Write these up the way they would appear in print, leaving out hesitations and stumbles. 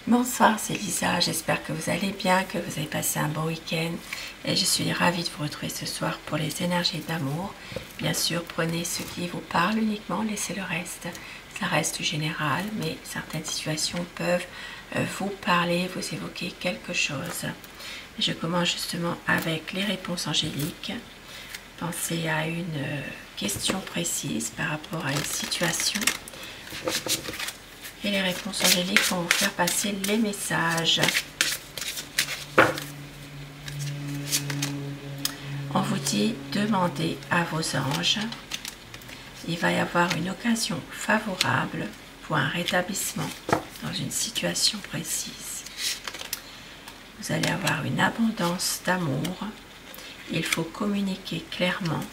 Bonsoir, c'est Lisa, j'espère que vous allez bien, que vous avez passé un bon week-end et je suis ravie de vous retrouver ce soir pour les énergies d'amour. Bien sûr, prenez ce qui vous parle uniquement, laissez le reste. Ça reste général, mais certaines situations peuvent vous parler, vous évoquer quelque chose. Je commence justement avec les réponses angéliques. Pensez à une question précise par rapport à une situation. Et les réponses angéliques vont vous faire passer les messages. On vous dit, demandez à vos anges. Il va y avoir une occasion favorable pour un rétablissement dans une situation précise. Vous allez avoir une abondance d'amour. Il faut communiquer clairement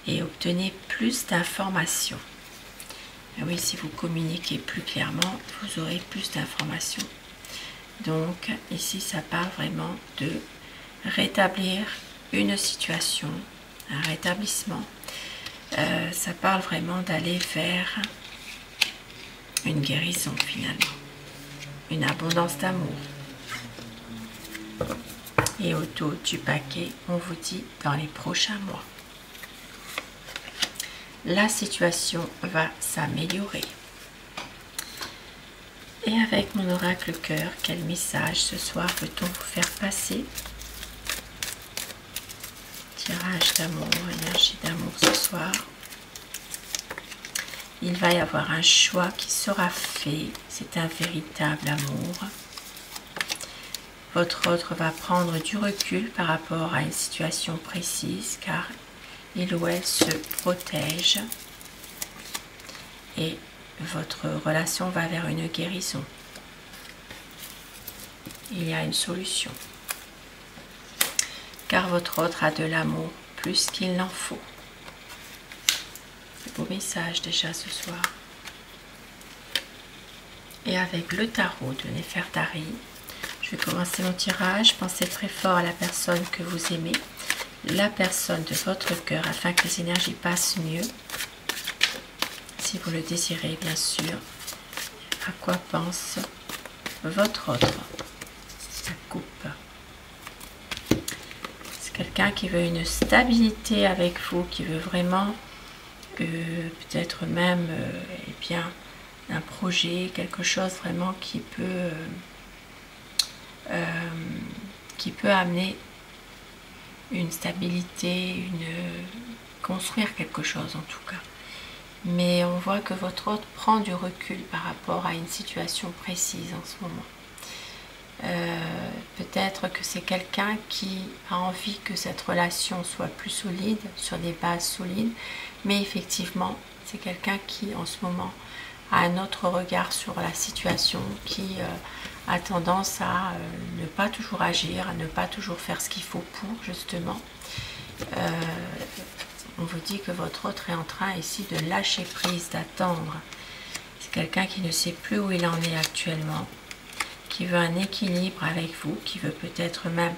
et obtenir plus d'informations. Oui, si vous communiquez plus clairement, vous aurez plus d'informations. Donc, ici, ça parle vraiment de rétablir une situation, un rétablissement. Ça parle vraiment d'aller vers une guérison, finalement. Une abondance d'amour. Et au dos du paquet, on vous dit dans les prochains mois. La situation va s'améliorer. Et avec mon oracle cœur, quel message ce soir peut-on vous faire passer? Tirage d'amour, énergie d'amour ce soir. Il va y avoir un choix qui sera fait. C'est un véritable amour. Votre autre va prendre du recul par rapport à une situation précise car il ou elle se protège et votre relation va vers une guérison. Il y a une solution. Car votre autre a de l'amour plus qu'il n'en faut. C'est beau message déjà ce soir. Et avec le tarot de Néfertari, je vais commencer mon tirage. Pensez très fort à la personne que vous aimez. La personne de votre cœur afin que les énergies passent mieux, si vous le désirez bien sûr. À quoi pense votre autre? La coupe. C'est quelqu'un qui veut une stabilité avec vous, qui veut vraiment peut-être même eh bien, un projet, quelque chose vraiment qui peut amener une stabilité, construire quelque chose en tout cas. Mais on voit que votre autre prend du recul par rapport à une situation précise en ce moment. Peut-être que c'est quelqu'un qui a envie que cette relation soit plus solide, sur des bases solides, mais effectivement, c'est quelqu'un qui en ce moment a un autre regard sur la situation, qui a tendance à ne pas toujours agir, à ne pas toujours faire ce qu'il faut pour, justement. On vous dit que votre autre est en train ici de lâcher prise, d'attendre. C'est quelqu'un qui ne sait plus où il en est actuellement, qui veut un équilibre avec vous, qui veut peut-être même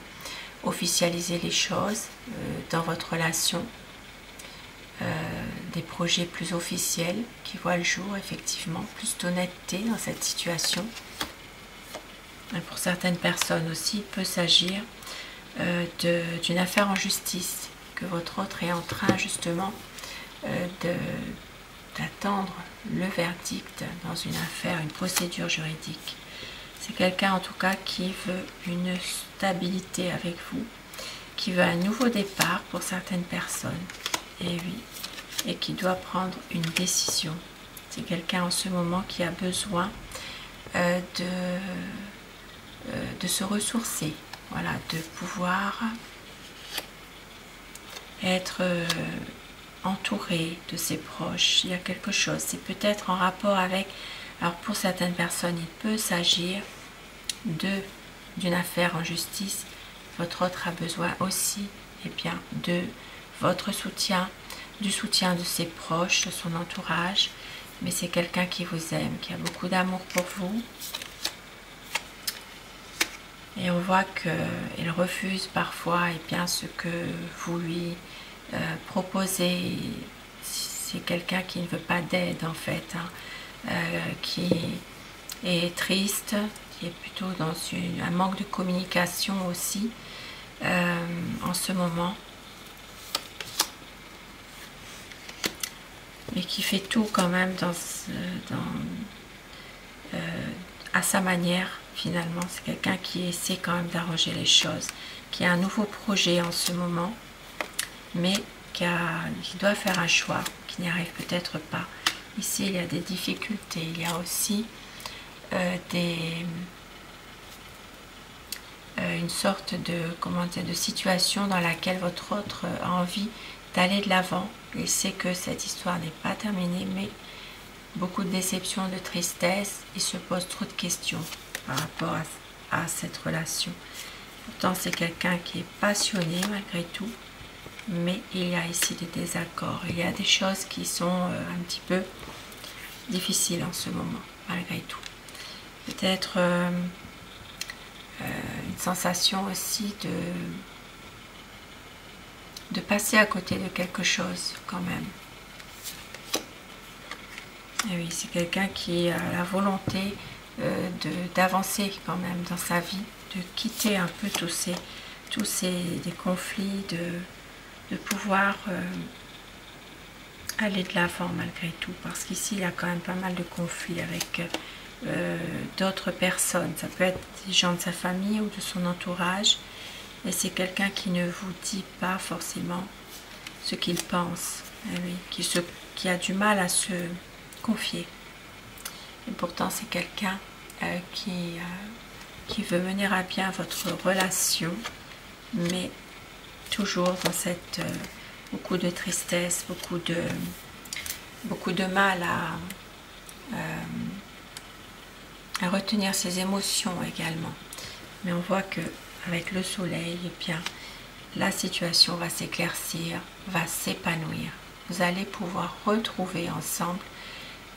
officialiser les choses dans votre relation. Des projets plus officiels qui voient le jour, effectivement, plus d'honnêteté dans cette situation. Et pour certaines personnes aussi, il peut s'agir d'une affaire en justice, que votre autre est en train justement d'attendre le verdict dans une affaire, une procédure juridique. C'est quelqu'un en tout cas qui veut une stabilité avec vous, qui veut un nouveau départ pour certaines personnes. Et oui, et qui doit prendre une décision. C'est quelqu'un en ce moment qui a besoin de se ressourcer, voilà, de pouvoir être entouré de ses proches. Il y a quelque chose, c'est peut-être en rapport avec, alors pour certaines personnes, il peut s'agir d'une affaire en justice. Votre autre a besoin aussi, eh bien, de votre soutien, du soutien de ses proches, de son entourage, mais c'est quelqu'un qui vous aime, qui a beaucoup d'amour pour vous. Et on voit qu'il refuse parfois eh bien, ce que vous lui proposez. C'est quelqu'un qui ne veut pas d'aide en fait, hein, qui est triste, qui est plutôt dans un manque de communication aussi en ce moment, mais qui fait tout quand même à sa manière. Finalement, c'est quelqu'un qui essaie quand même d'arranger les choses, qui a un nouveau projet en ce moment, mais qui doit faire un choix, qui n'y arrive peut-être pas. Ici, il y a des difficultés, il y a aussi une sorte de situation dans laquelle votre autre a envie d'aller de l'avant. Il sait que cette histoire n'est pas terminée, mais beaucoup de déception, de tristesse, il se pose trop de questions par rapport à cette relation. Pourtant, c'est quelqu'un qui est passionné malgré tout, mais il y a ici des désaccords. Il y a des choses qui sont un petit peu difficiles en ce moment, malgré tout. Peut-être une sensation aussi de passer à côté de quelque chose quand même. Et oui, c'est quelqu'un qui a la volonté d'avancer quand même dans sa vie, de quitter un peu tous des conflits, de pouvoir aller de l'avant malgré tout, parce qu'ici il y a quand même pas mal de conflits avec d'autres personnes. Ça peut être des gens de sa famille ou de son entourage, et c'est quelqu'un qui ne vous dit pas forcément ce qu'il pense, et oui, qui a du mal à se confier. Et pourtant c'est quelqu'un qui veut mener à bien votre relation, mais toujours dans cette beaucoup de tristesse, beaucoup de mal à retenir ses émotions également. Mais on voit que avec le soleil, eh bien, la situation va s'éclaircir, va s'épanouir. Vous allez pouvoir retrouver ensemble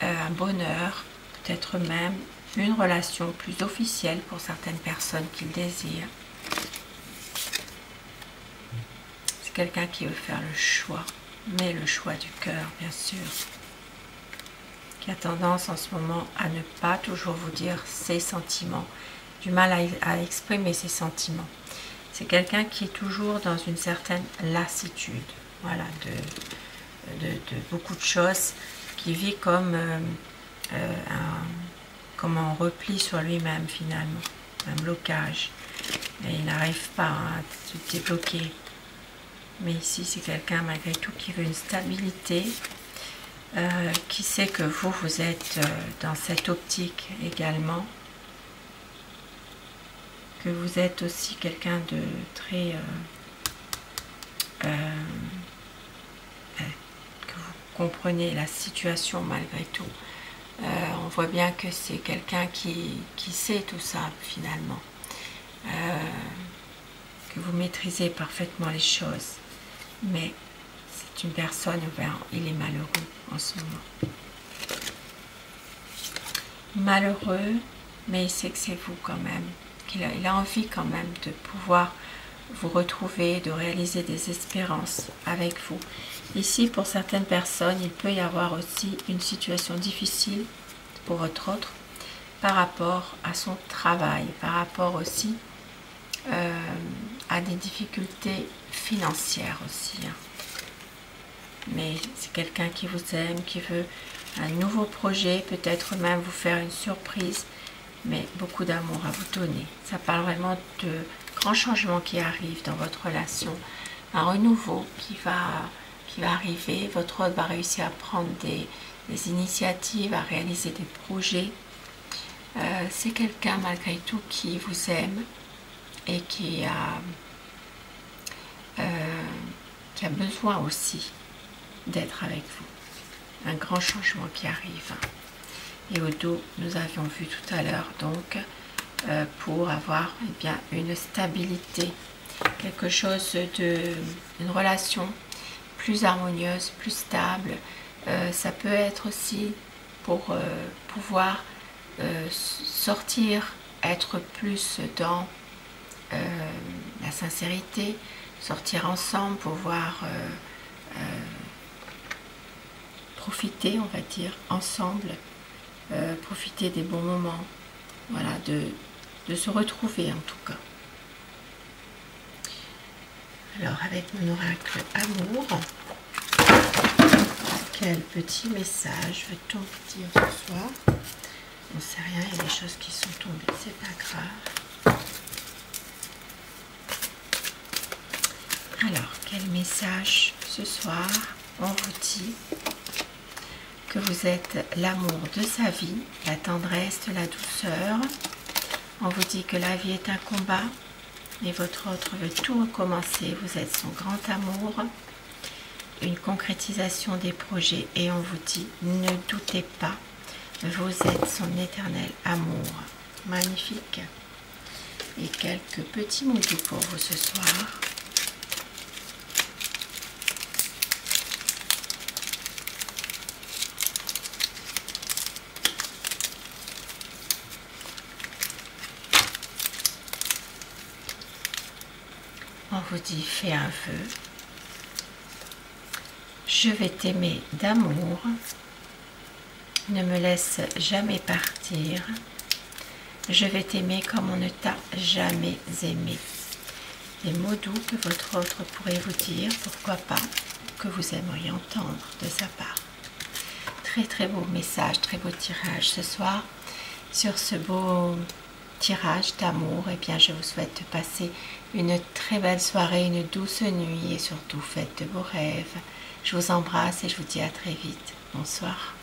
un bonheur, peut-être même une relation plus officielle pour certaines personnes qui le désirent. C'est quelqu'un qui veut faire le choix, mais le choix du cœur, bien sûr, qui a tendance en ce moment à ne pas toujours vous dire ses sentiments, du mal à exprimer ses sentiments. C'est quelqu'un qui est toujours dans une certaine lassitude, voilà, de beaucoup de choses, qui vit comme un repli sur lui-même finalement, un blocage. Et il n'arrive pas à se débloquer. Mais ici, c'est quelqu'un malgré tout qui veut une stabilité, qui sait que vous êtes dans cette optique également, que vous êtes aussi quelqu'un de très... que vous comprenez la situation malgré tout. On voit bien que c'est quelqu'un qui sait tout ça finalement, que vous maîtrisez parfaitement les choses, mais c'est une personne, il est malheureux en ce moment. Malheureux, mais il sait que c'est vous quand même, il a envie quand même de pouvoir vous retrouver, de réaliser des espérances avec vous. Ici, pour certaines personnes, il peut y avoir aussi une situation difficile pour votre autre par rapport à son travail, par rapport aussi à des difficultés financières aussi. Mais c'est quelqu'un qui vous aime, qui veut un nouveau projet, peut-être même vous faire une surprise, mais beaucoup d'amour à vous donner. Ça parle vraiment de grands changements qui arrivent dans votre relation, un renouveau qui va arriver, votre autre va réussir à prendre des initiatives, à réaliser des projets. C'est quelqu'un malgré tout qui vous aime et qui a besoin aussi d'être avec vous. Un grand changement qui arrive. Et au dos, nous avions vu tout à l'heure, donc, pour avoir bien une stabilité, quelque chose une relation plus harmonieuse, plus stable. Ça peut être aussi pour pouvoir sortir, être plus dans la sincérité, sortir ensemble, pouvoir profiter, on va dire, ensemble profiter des bons moments, voilà, de se retrouver en tout cas. Alors avec mon oracle amour, quel petit message veut-on vous dire ce soir? On ne sait rien, il y a des choses qui sont tombées, c'est pas grave. Alors, quel message ce soir? On vous dit que vous êtes l'amour de sa vie, la tendresse, la douceur. On vous dit que la vie est un combat et votre autre veut tout recommencer. Vous êtes son grand amour, une concrétisation des projets et on vous dit ne doutez pas, vous êtes son éternel amour. Magnifique. Et quelques petits mots doux pour vous ce soir. On vous dit fais un vœu. Je vais t'aimer d'amour. Ne me laisse jamais partir. Je vais t'aimer comme on ne t'a jamais aimé. Les mots doux que votre autre pourrait vous dire, pourquoi pas, que vous aimeriez entendre de sa part. Très très beau message, très beau tirage ce soir. Sur ce beau tirage d'amour, et bien je vous souhaite de passer une très belle soirée, une douce nuit et surtout faites de beaux rêves. Je vous embrasse et je vous dis à très vite. Bonsoir.